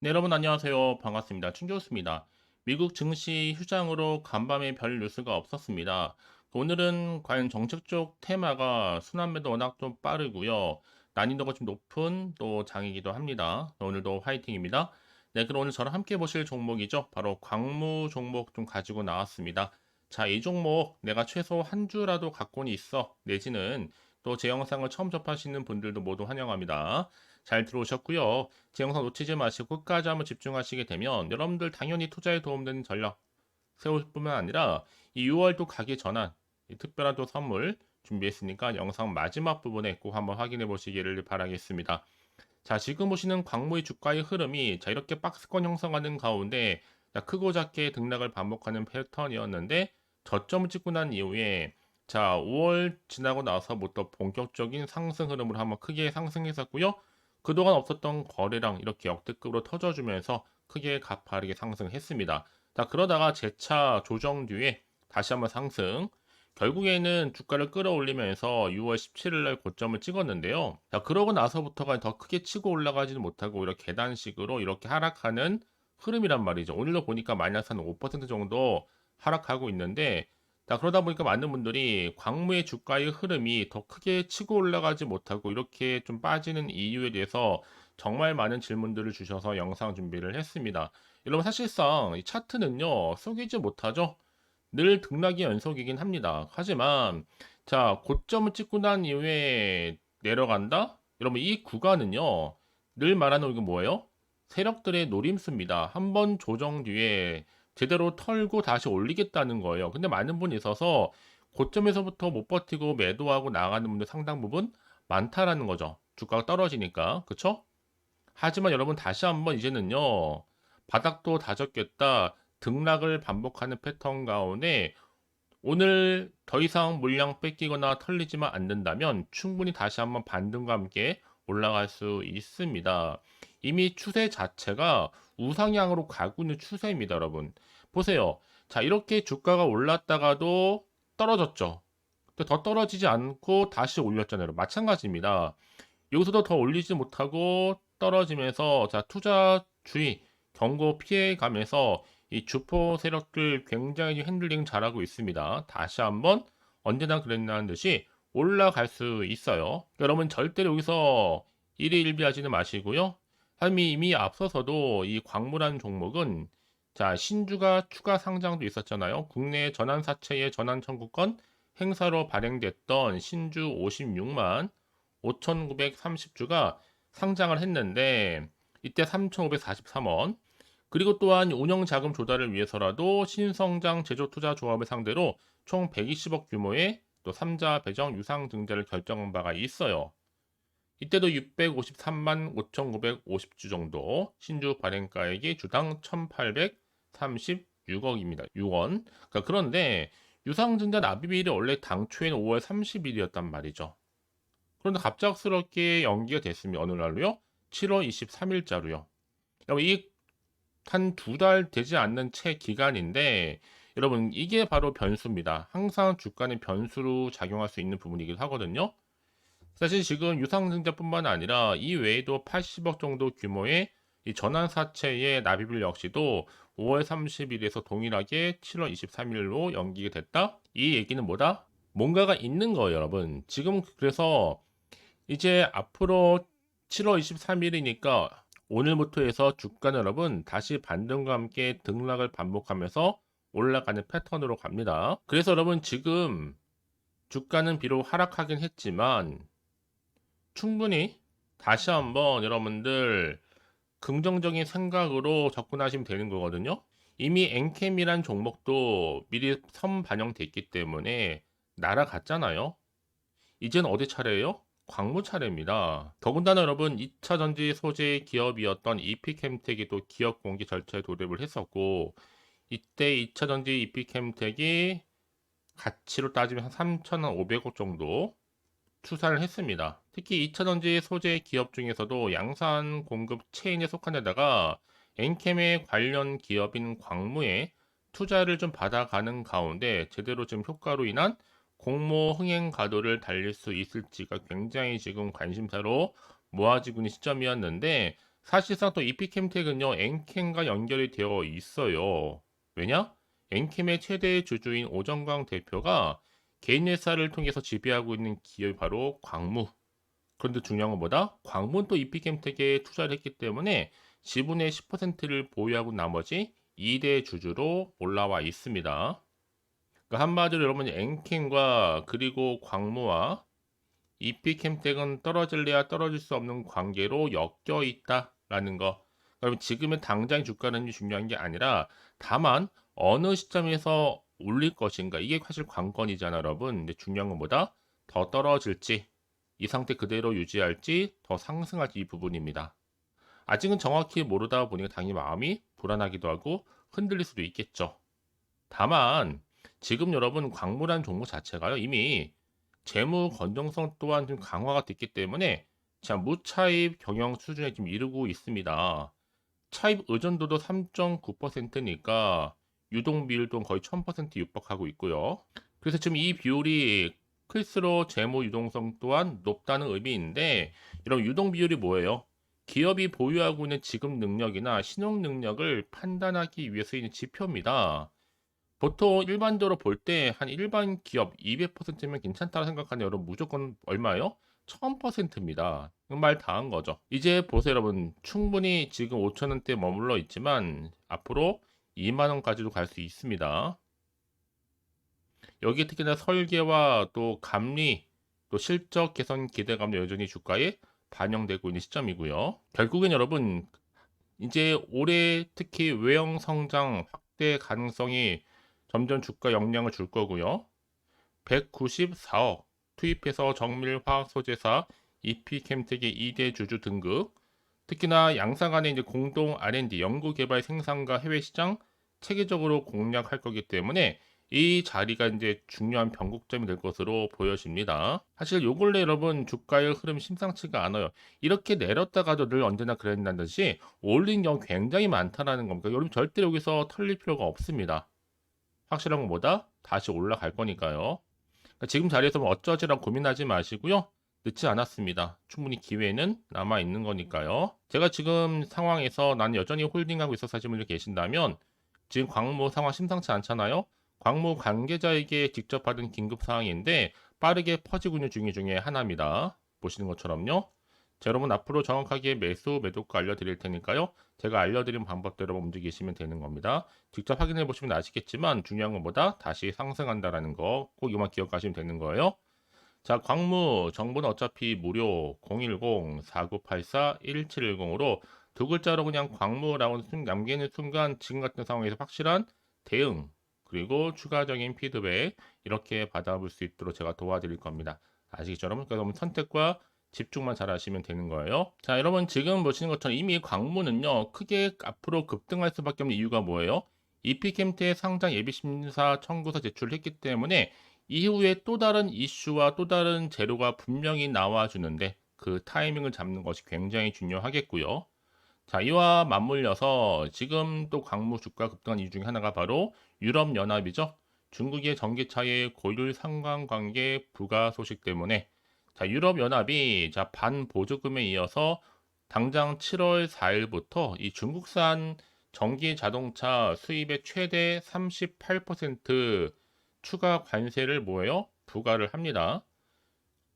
네, 여러분 안녕하세요. 반갑습니다. 충교수입니다. 미국 증시 휴장으로 간밤에 별 뉴스가 없었습니다. 오늘은 과연 정책 쪽 테마가 순환매도 워낙 좀 빠르고요. 난이도가 좀 높은 또 장이기도 합니다. 오늘도 화이팅입니다. 네, 그럼 오늘 저랑 함께 보실 종목이죠. 바로 광무 종목 좀 가지고 나왔습니다. 자, 이 종목 내가 최소 한 주라도 갖고는 있어. 내지는 또 제 영상을 처음 접하시는 분들도 모두 환영합니다. 잘 들어오셨고요. 제 영상 놓치지 마시고 끝까지 한번 집중하시게 되면 여러분들 당연히 투자에 도움되는 전략 세울 뿐만 아니라 이 6월도 가기 전한 이 특별한 또 선물 준비했으니까 영상 마지막 부분에 꼭 한번 확인해 보시기를 바라겠습니다. 자, 지금 보시는 광무의 주가의 흐름이 자 이렇게 박스권 형성하는 가운데 자, 크고 작게 등락을 반복하는 패턴이었는데 저점을 찍고 난 이후에 자 5월 지나고 나서부터 본격적인 상승 흐름으로 한번 크게 상승했었고요. 그동안 없었던 거래량 이렇게 역대급으로 터져주면서 크게 가파르게 상승했습니다. 자, 그러다가 재차 조정 뒤에 다시 한번 상승. 결국에는 주가를 끌어올리면서 6월 17일 날 고점을 찍었는데요. 자, 그러고 나서부터가 더 크게 치고 올라가지는 못하고 이렇게 계단식으로 이렇게 하락하는 흐름이란 말이죠. 오늘도 보니까 마이너스 한 5% 정도 하락하고 있는데 자, 그러다 보니까 많은 분들이 광무의 주가의 흐름이 더 크게 치고 올라가지 못하고 이렇게 좀 빠지는 이유에 대해서 정말 많은 질문들을 주셔서 영상 준비를 했습니다. 여러분 사실상 이 차트는요 속이지 못하죠. 늘 등락이 연속이긴 합니다. 하지만 자 고점을 찍고 난 이후에 내려간다? 여러분 이 구간은요 늘 말하는 이게 뭐예요? 세력들의 노림수입니다. 한번 조정 뒤에 제대로 털고 다시 올리겠다는 거예요. 근데 많은 분이 있어서 고점에서부터 못 버티고 매도하고 나가는 분들 상당 부분 많다라는 거죠. 주가가 떨어지니까. 그쵸? 하지만 여러분 다시 한번 이제는요. 바닥도 다졌겠다. 등락을 반복하는 패턴 가운데 오늘 더 이상 물량 뺏기거나 털리지만 않는다면 충분히 다시 한번 반등과 함께 올라갈 수 있습니다. 이미 추세 자체가 우상향으로 가고 있는 추세입니다, 여러분. 보세요. 자, 이렇게 주가가 올랐다가도 떨어졌죠. 근데 더 떨어지지 않고 다시 올렸잖아요. 마찬가지입니다. 여기서도 더 올리지 못하고 떨어지면서 자, 투자 주의, 경고 피해 가면서 이 주포 세력들 굉장히 핸들링 잘하고 있습니다. 다시 한번 언제나 그랬나는 듯이 올라갈 수 있어요. 여러분 절대로 여기서 일희일비하지는 마시고요. 이미 앞서서도 이 광무라는 종목은 자 신주가 추가 상장도 있었잖아요. 국내 전환사채의 전환 청구권 행사로 발행됐던 신주 56만 5,930주가 상장을 했는데 이때 3,543원 그리고 또한 운영자금 조달을 위해서라도 신성장 제조투자조합을 상대로 총 120억 규모의 또 3자 배정 유상증자를 결정한 바가 있어요. 이때도 653만 5,950주 정도 신주 발행가액이 주당 1,836억입니다. 6원. 그런데 유상증자 납입일이 원래 당초에는 5월 30일이었단 말이죠. 그런데 갑작스럽게 연기가 됐습니다. 어느 날로요? 7월 23일자로요. 이 한 두 달 되지 않는 채 기간인데 여러분 이게 바로 변수입니다. 항상 주가는 변수로 작용할 수 있는 부분이기도 하거든요. 사실 지금 유상증자뿐만 아니라 이 외에도 80억 정도 규모의 이 전환사채의 납입일 역시도 5월 30일에서 동일하게 7월 23일로 연기가 됐다? 이 얘기는 뭐다? 뭔가가 있는 거예요, 여러분. 지금 그래서 이제 앞으로 7월 23일이니까 오늘부터 해서 주가는 여러분 다시 반등과 함께 등락을 반복하면서 올라가는 패턴으로 갑니다. 그래서 여러분 지금 주가는 비록 하락하긴 했지만 충분히 다시 한번 여러분들 긍정적인 생각으로 접근하시면 되는 거거든요. 이미 엔캠이란 종목도 미리 선반영돼 있기 때문에 날아갔잖아요. 이젠 어디 차례예요? 광무 차례입니다. 더군다나 여러분 2차 전지 소재 기업이었던 이피캠텍이 또 기업 공개 절차에 돌입을 했었고 이때 2차 전지 이피캠텍이 가치로 따지면 한 3,500억 정도 투자를 했습니다. 특히 2차 전지 소재 기업 중에서도 양산 공급 체인에 속한 데다가 엔캠의 관련 기업인 광무에 투자를 좀 받아가는 가운데 제대로 지금 효과로 인한 공모 흥행 가도를 달릴 수 있을지가 굉장히 지금 관심사로 모아지고 있는 시점이었는데 사실상 또 이피캠텍은요, 엔캠과 연결이 되어 있어요. 왜냐? 엔캠의 최대 주주인 오정광 대표가 개인 회사를 통해서 지배하고 있는 기업이 바로 광무. 그런데 중요한 건 뭐다? 광무는 또 이피캠텍에 투자를 했기 때문에 지분의 10%를 보유하고 나머지 2대 주주로 올라와 있습니다. 그러니까 한마디로 여러분 엔캠과 그리고 광무와 이피캠텍은 떨어질래야 떨어질 수 없는 관계로 엮여 있다라는 거. 그러면 지금의 당장 주가는 중요한 게 아니라 다만 어느 시점에서 올릴 것인가 이게 사실 관건이잖아 여러분. 근데 중요한 건 뭐다? 더 떨어질지 이 상태 그대로 유지할지 더 상승할지 이 부분입니다. 아직은 정확히 모르다 보니까 당연히 마음이 불안하기도 하고 흔들릴 수도 있겠죠. 다만 지금 여러분 광물한 종목 자체가요 이미 재무 건전성 또한 좀 강화가 됐기 때문에 자 무차입 경영 수준에 좀 이르고 있습니다. 차입 의존도도 3.9%니까 유동 비율도 거의 1000% 육박하고 있고요. 그래서 지금 이 비율이 클수록 재무 유동성 또한 높다는 의미인데 이런 유동 비율이 뭐예요? 기업이 보유하고 있는 지급 능력이나 신용 능력을 판단하기 위해 쓰이는 지표입니다. 보통 일반적으로 볼 때 한 일반 기업 200%면 괜찮다고 생각하는 여러분 무조건 얼마예요? 1000%입니다. 말 다 한 거죠. 이제 보세요 여러분. 충분히 지금 5천원대 머물러 있지만 앞으로 2만원까지도 갈 수 있습니다. 여기 특히나 설계와 또 감리, 또 실적 개선 기대감도 여전히 주가에 반영되고 있는 시점이고요. 결국엔 여러분 이제 올해 특히 외형 성장 확대 가능성이 점점 주가 영향을 줄 거고요. 194억 투입해서 정밀 화학 소재사 이피캠텍의 2대 주주 등급, 특히나 양사 간의 이제 공동 R&D 연구 개발 생산과 해외 시장 체계적으로 공략할 거기 때문에 이 자리가 이제 중요한 변곡점이 될 것으로 보여집니다. 사실 요 근래 여러분 주가의 흐름 심상치가 않아요. 이렇게 내렸다가도 늘 언제나 그랬다는 듯이 올린 경우 굉장히 많다라는 겁니다. 여러분 절대 여기서 털릴 필요가 없습니다. 확실한 건 뭐다? 다시 올라갈 거니까요. 그러니까 지금 자리에서 뭐 어쩌지라고 고민하지 마시고요. 늦지 않았습니다. 충분히 기회는 남아 있는 거니까요. 제가 지금 상황에서 나는 여전히 홀딩하고 있어서 하시는 분들 계신다면 지금 광무 상황 심상치 않잖아요. 광무 관계자에게 직접 받은 긴급 사항인데 빠르게 퍼지고 있는 중에 하나입니다. 보시는 것처럼요. 자, 여러분 앞으로 정확하게 매수 매도가 알려드릴 테니까요. 제가 알려드린 방법대로 움직이시면 되는 겁니다. 직접 확인해 보시면 아시겠지만 중요한 것보다 다시 상승한다라는 거 꼭 이만 기억하시면 되는 거예요. 자, 광무 정보는 어차피 무료 010-4984-1710으로 두 글자로 그냥 광무라고 남기는 순간 지금 같은 상황에서 확실한 대응 그리고 추가적인 피드백 이렇게 받아볼 수 있도록 제가 도와드릴 겁니다. 아시겠죠 여러분? 그래서 선택과 집중만 잘 하시면 되는 거예요. 자, 여러분 지금 보시는 것처럼 이미 광무는요 크게 앞으로 급등할 수밖에 없는 이유가 뭐예요? 이피캠트의 상장 예비심사 청구서 제출을 했기 때문에 이후에 또 다른 이슈와 또 다른 재료가 분명히 나와주는데 그 타이밍을 잡는 것이 굉장히 중요하겠고요. 자, 이와 맞물려서 지금 또 광무 주가 급등한 이유 중에 하나가 바로 유럽연합이죠. 중국의 전기차의 고율 상관관계 부과 소식 때문에 자, 유럽연합이 자, 반보조금에 이어서 당장 7월 4일부터 이 중국산 전기 자동차 수입의 최대 38% 추가 관세를 뭐예요? 부과를 합니다.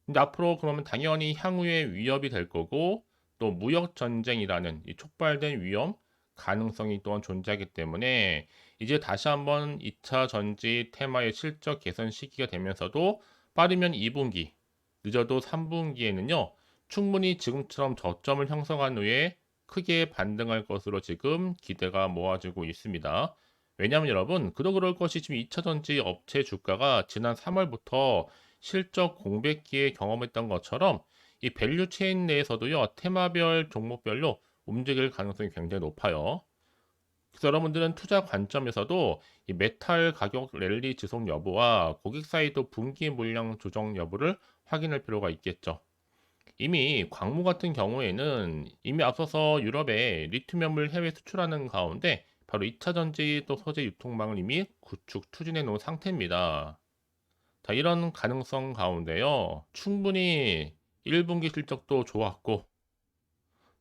근데 앞으로 그러면 당연히 향후에 위협이 될 거고 또 무역 전쟁이라는 이 촉발된 위험 가능성이 또한 존재하기 때문에 이제 다시 한번 2차 전지 테마의 실적 개선 시기가 되면서도 빠르면 2분기, 늦어도 3분기에는요. 충분히 지금처럼 저점을 형성한 후에 크게 반등할 것으로 지금 기대가 모아지고 있습니다. 왜냐하면 여러분, 그도 그럴 것이 지금 2차 전지 업체 주가가 지난 3월부터 실적 공백기에 경험했던 것처럼 이 밸류 체인 내에서도요, 테마별 종목별로 움직일 가능성이 굉장히 높아요. 그래서 여러분들은 투자 관점에서도 이 메탈 가격 랠리 지속 여부와 고객 사이도 분기 물량 조정 여부를 확인할 필요가 있겠죠. 이미 광무 같은 경우에는 이미 앞서서 유럽에 리튬연물 해외 수출하는 가운데 바로 2차 전지 또 소재 유통망을 이미 구축 추진해 놓은 상태입니다. 자, 이런 가능성 가운데요. 충분히 1분기 실적도 좋았고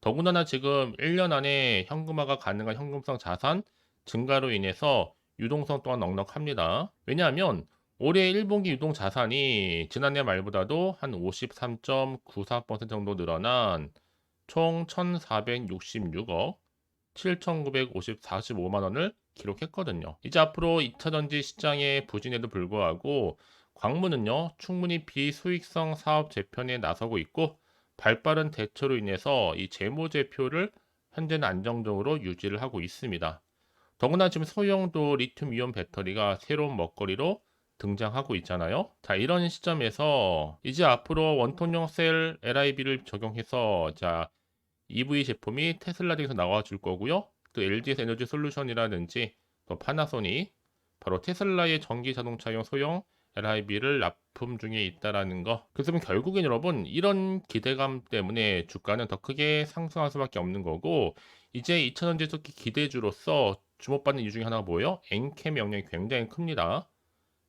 더군다나 지금 1년 안에 현금화가 가능한 현금성 자산 증가로 인해서 유동성 또한 넉넉합니다. 왜냐하면 올해 1분기 유동 자산이 지난해 말보다도 한 53.94% 정도 늘어난 총 1,466억 7,945만 원을 기록했거든요. 이제 앞으로 2차 전지 시장의 부진에도 불구하고 광무는요, 충분히 비수익성 사업 재편에 나서고 있고 발빠른 대처로 인해서 이 재무제표를 현재는 안정적으로 유지를 하고 있습니다. 더구나 지금 소형도 리튬이온 배터리가 새로운 먹거리로 등장하고 있잖아요. 자, 이런 시점에서 이제 앞으로 원톤형 셀 LIB를 적용해서 EV 제품이 테슬라 등에서 나와줄 거고요. 또 LG에서 에너지 솔루션이라든지 또 파나소닉, 바로 테슬라의 전기 자동차용 소형 LIB를 납품 중에 있다라는 거. 그래서 결국엔 여러분 이런 기대감 때문에 주가는 더 크게 상승할 수밖에 없는 거고 이제 2차전지 특히 기대주로서 주목받는 이유 중에 하나가 뭐예요? 엔캠 영향이 굉장히 큽니다.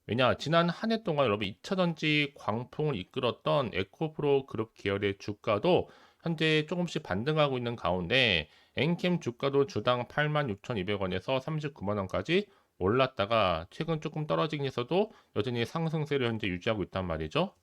왜냐 지난 한 해 동안 여러분 2차전지 광풍을 이끌었던 에코프로 그룹 계열의 주가도 현재 조금씩 반등하고 있는 가운데 엔캠 주가도 주당 86,200원에서 39만 원까지 올랐다가 최근 조금 떨어지긴 했어도 여전히 상승세를 현재 유지하고 있단 말이죠.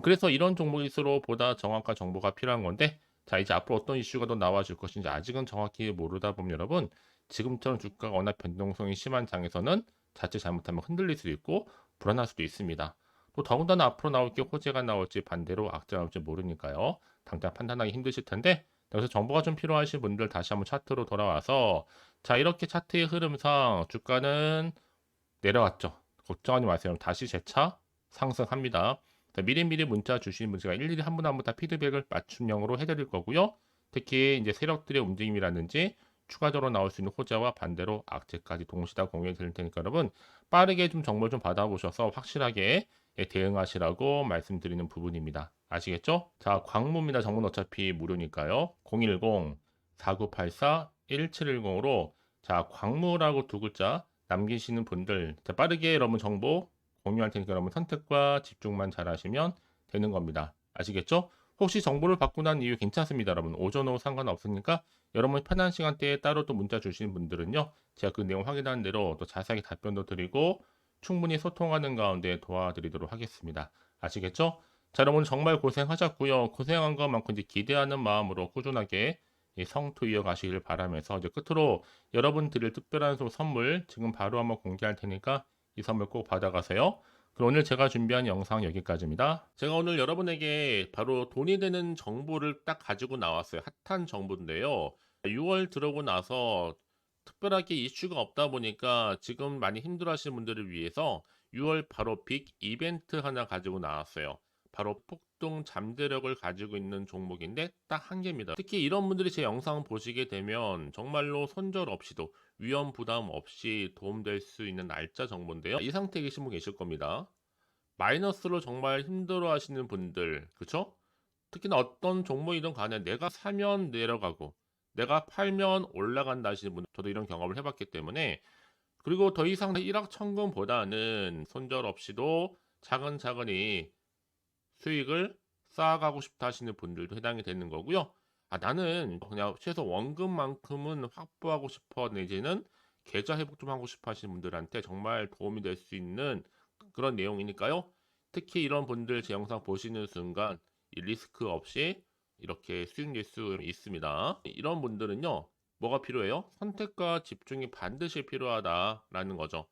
그래서 이런 종목일수록 보다 정확한 정보가 필요한 건데 자 이제 앞으로 어떤 이슈가 더 나와줄 것인지 아직은 정확히 모르다 보면 여러분 지금처럼 주가가 워낙 변동성이 심한 장에서는 자칫 잘못하면 흔들릴 수도 있고 불안할 수도 있습니다. 또 더군다나 앞으로 나올 게 호재가 나올지 반대로 악재가 나올지 모르니까요. 당장 판단하기 힘드실 텐데 여기서 정보가 좀 필요하신 분들 다시 한번 차트로 돌아와서 자 이렇게 차트의 흐름상 주가는 내려왔죠. 걱정하지 마세요. 다시 재차 상승합니다. 미리미리 문자 주시는 분 제가 일일이 한 분 한 분 다 피드백을 맞춤형으로 해드릴 거고요. 특히 이제 세력들의 움직임이라든지 추가적으로 나올 수 있는 호재와 반대로 악재까지 동시에 다 공유해 드릴 테니까 여러분 빠르게 좀 정보를 좀 받아보셔서 확실하게 대응하시라고 말씀드리는 부분입니다. 아시겠죠? 자, 광무입니다. 정보는 어차피 무료니까요. 010-4984-1710으로 자, 광무라고 두 글자 남기시는 분들 자, 빠르게 여러분 정보 공유할 테니까 여러분 선택과 집중만 잘 하시면 되는 겁니다. 아시겠죠? 혹시 정보를 받고 난 이후 괜찮습니다. 여러분 오전 오후 상관없으니까 여러분 편한 시간대에 따로 또 문자 주시는 분들은요. 제가 그 내용 확인한 대로 또 자세하게 답변도 드리고 충분히 소통하는 가운데 도와드리도록 하겠습니다. 아시겠죠? 자, 여러분 정말 고생하셨고요. 고생한 것만큼 이제 기대하는 마음으로 꾸준하게 이 성투 이어가시길 바라면서 이제 끝으로 여러분 드릴 특별한 선물 지금 바로 한번 공개할 테니까 이 선물 꼭 받아가세요. 그럼 오늘 제가 준비한 영상 여기까지입니다. 제가 오늘 여러분에게 바로 돈이 되는 정보를 딱 가지고 나왔어요. 핫한 정보인데요. 6월 들어오고 나서 특별하게 이슈가 없다 보니까 지금 많이 힘들어하시는 분들을 위해서 6월 바로 빅 이벤트 하나 가지고 나왔어요. 바로 폭등 잠재력을 가지고 있는 종목인데 딱 한 개입니다. 특히 이런 분들이 제 영상 보시게 되면 정말로 손절 없이도 위험 부담 없이 도움될 수 있는 날짜 정보인데요. 이 상태에 계신 분 계실 겁니다. 마이너스로 정말 힘들어 하시는 분들, 그쵸? 특히나 어떤 종목이든 간에 내가 사면 내려가고 내가 팔면 올라간다 하시는 분, 저도 이런 경험을 해봤기 때문에 그리고 더 이상 일확천금보다는 손절 없이도 차근차근히 수익을 쌓아가고 싶다 하시는 분들도 해당이 되는 거고요. 아, 나는 그냥 최소 원금만큼은 확보하고 싶어 내지는 계좌 회복 좀 하고 싶어 하시는 분들한테 정말 도움이 될 수 있는 그런 내용이니까요. 특히 이런 분들 제 영상 보시는 순간 이 리스크 없이 이렇게 수익 낼 수 있습니다. 이런 분들은요. 뭐가 필요해요? 선택과 집중이 반드시 필요하다라는 거죠.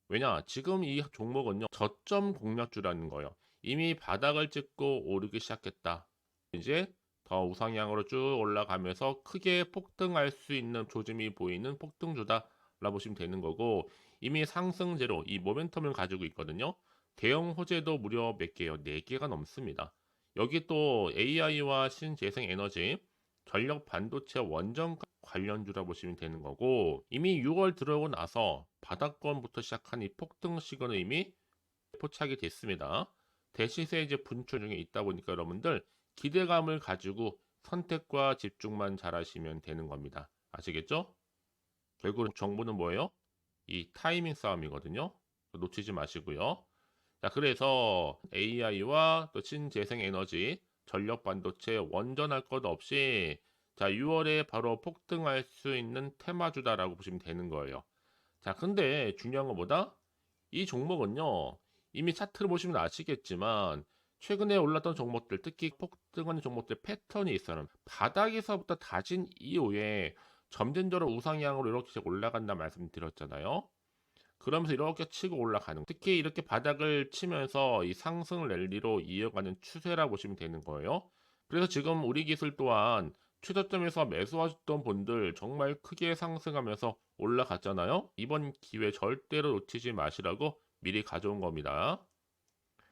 왜냐? 지금 이 종목은요. 저점 공략주라는 거예요. 이미 바닥을 찍고 오르기 시작했다. 이제 더 우상향으로 쭉 올라가면서 크게 폭등할 수 있는 조짐이 보이는 폭등주다 라고 보시면 되는 거고 이미 상승제로 이 모멘텀을 가지고 있거든요. 대형 호재도 무려 몇 개요? 4개가 넘습니다. 여기 또 AI와 신재생 에너지, 전력 반도체 원전 관련주라 보시면 되는 거고 이미 6월 들어오고 나서 바닥권부터 시작한 이 폭등 시그널이 이미 포착이 됐습니다. 대시세 이제 분출 중에 있다 보니까 여러분들 기대감을 가지고 선택과 집중만 잘 하시면 되는 겁니다. 아시겠죠? 결국은 정보는 뭐예요? 이 타이밍 싸움이거든요. 놓치지 마시고요. 자, 그래서 AI와 또 신재생 에너지, 전력 반도체 원전할 것 없이 자, 6월에 바로 폭등할 수 있는 테마주다라고 보시면 되는 거예요. 자, 근데 중요한 것보다 이 종목은요, 이미 차트를 보시면 아시겠지만, 최근에 올랐던 종목들, 특히 폭등하는 종목들 패턴이 있어요. 바닥에서부터 다진 이후에 점진적으로 우상향으로 이렇게 올라간다 말씀드렸잖아요. 그러면서 이렇게 치고 올라가는 거. 특히 이렇게 바닥을 치면서 이 상승 랠리로 이어가는 추세라 보시면 되는 거예요. 그래서 지금 우리 기술 또한 최저점에서 매수하셨던 분들 정말 크게 상승하면서 올라갔잖아요. 이번 기회 절대로 놓치지 마시라고 미리 가져온 겁니다.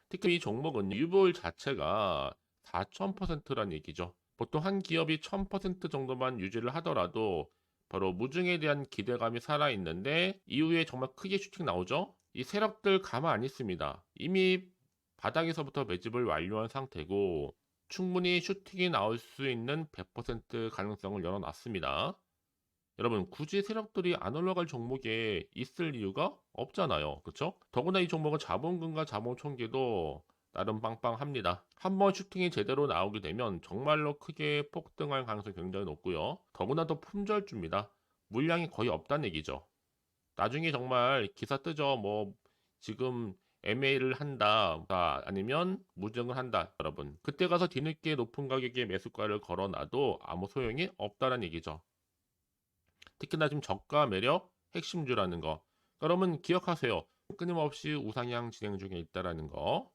특히 이 종목은 유보율 자체가 4000%라는 얘기죠. 보통 한 기업이 1000% 정도만 유지를 하더라도 바로 무증에 대한 기대감이 살아있는데 이후에 정말 크게 슈팅 나오죠. 이 세력들 가만 안 있습니다. 이미 바닥에서부터 매집을 완료한 상태고 충분히 슈팅이 나올 수 있는 100% 가능성을 열어놨습니다. 여러분 굳이 세력들이 안 올라갈 종목에 있을 이유가 없잖아요. 그쵸? 더구나 이 종목은 자본금과 자본 총계도 나름 빵빵합니다. 한번 슈팅이 제대로 나오게 되면 정말로 크게 폭등할 가능성이 굉장히 높고요. 더구나 또 품절주입니다. 물량이 거의 없다는 얘기죠. 나중에 정말 기사 뜨죠. 뭐 지금 MA를 한다, 아니면 무증을 한다, 여러분. 그때 가서 뒤늦게 높은 가격에 매수가를 걸어놔도 아무 소용이 없다는 얘기죠. 특히나 지금 저가 매력 핵심주라는 거. 여러분 기억하세요. 끊임없이 우상향 진행 중에 있다라는 거.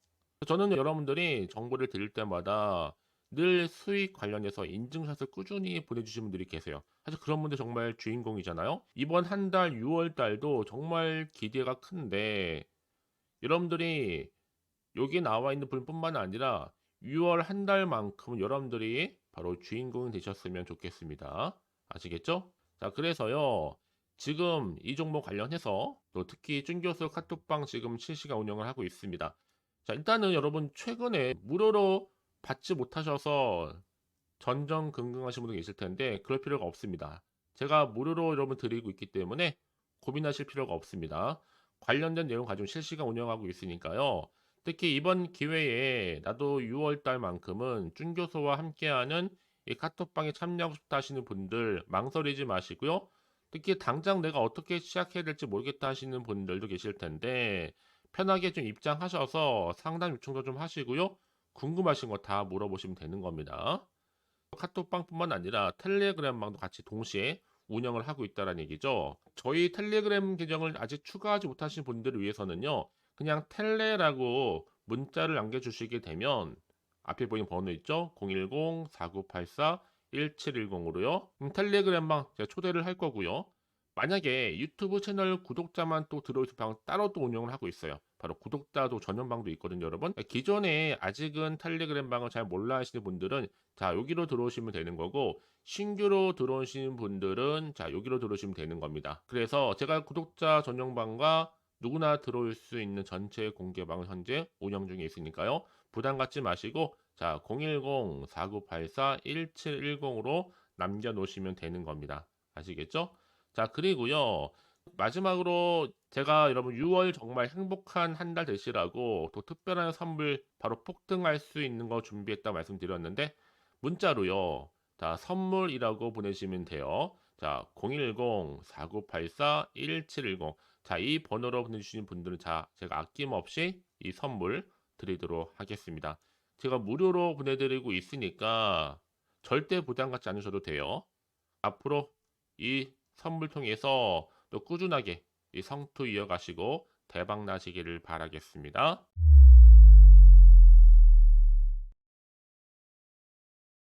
저는 여러분들이 정보를 드릴 때마다 늘 수익 관련해서 인증샷을 꾸준히 보내주시는 분들이 계세요. 사실 그런 분들 정말 주인공이잖아요. 이번 한 달 6월 달도 정말 기대가 큰데 여러분들이 여기 나와 있는 분뿐만 아니라 6월 한 달만큼은 여러분들이 바로 주인공이 되셨으면 좋겠습니다. 아시겠죠? 자, 그래서요. 지금 이 종목 관련해서 또 특히 쭌교수 카톡방 지금 실시간 운영을 하고 있습니다. 자, 일단은 여러분 최근에 무료로 받지 못하셔서 전전긍긍하신 분들 계실 텐데 그럴 필요가 없습니다. 제가 무료로 여러분 드리고 있기 때문에 고민하실 필요가 없습니다. 관련된 내용 가지고 실시간 운영하고 있으니까요. 특히 이번 기회에 나도 6월 달만큼은 쭌교수와 함께하는 이 카톡방에 참여하고 싶다 하시는 분들 망설이지 마시고요. 특히 당장 내가 어떻게 시작해야 될지 모르겠다 하시는 분들도 계실 텐데 편하게 좀 입장하셔서 상담 요청도 좀 하시고요. 궁금하신 거 다 물어보시면 되는 겁니다. 카톡방뿐만 아니라 텔레그램방도 같이 동시에 운영을 하고 있다는 얘기죠. 저희 텔레그램 계정을 아직 추가하지 못하신 분들을 위해서는요. 그냥 텔레라고 문자를 남겨주시게 되면 앞에 보이는 번호 있죠? 010-4984-1710으로요. 텔레그램방 제가 초대를 할 거고요. 만약에 유튜브 채널 구독자만 또 들어오실 방 따로 또 운영을 하고 있어요. 바로 구독자도 전용방도 있거든요, 여러분. 기존에 아직은 텔레그램 방을 잘 몰라 하시는 분들은 자, 여기로 들어오시면 되는 거고 신규로 들어오시는 분들은 자, 여기로 들어오시면 되는 겁니다. 그래서 제가 구독자 전용방과 누구나 들어올 수 있는 전체 공개방을 현재 운영 중에 있으니까요. 부담 갖지 마시고 자, 010-4984-1710으로 남겨놓으시면 되는 겁니다. 아시겠죠? 자, 그리고요. 마지막으로 제가 여러분 6월 정말 행복한 한 달 되시라고 또 특별한 선물 바로 폭등할 수 있는 거 준비했다 말씀드렸는데 문자로요. 자, 선물이라고 보내시면 돼요. 자, 010-4984-1710. 자, 이 번호로 보내주시는 분들은 자, 제가 아낌없이 이 선물 드리도록 하겠습니다. 제가 무료로 보내드리고 있으니까 절대 부담 갖지 않으셔도 돼요. 앞으로 이 선물 통해서 또 꾸준하게 이 성투 이어가시고 대박 나시기를 바라겠습니다.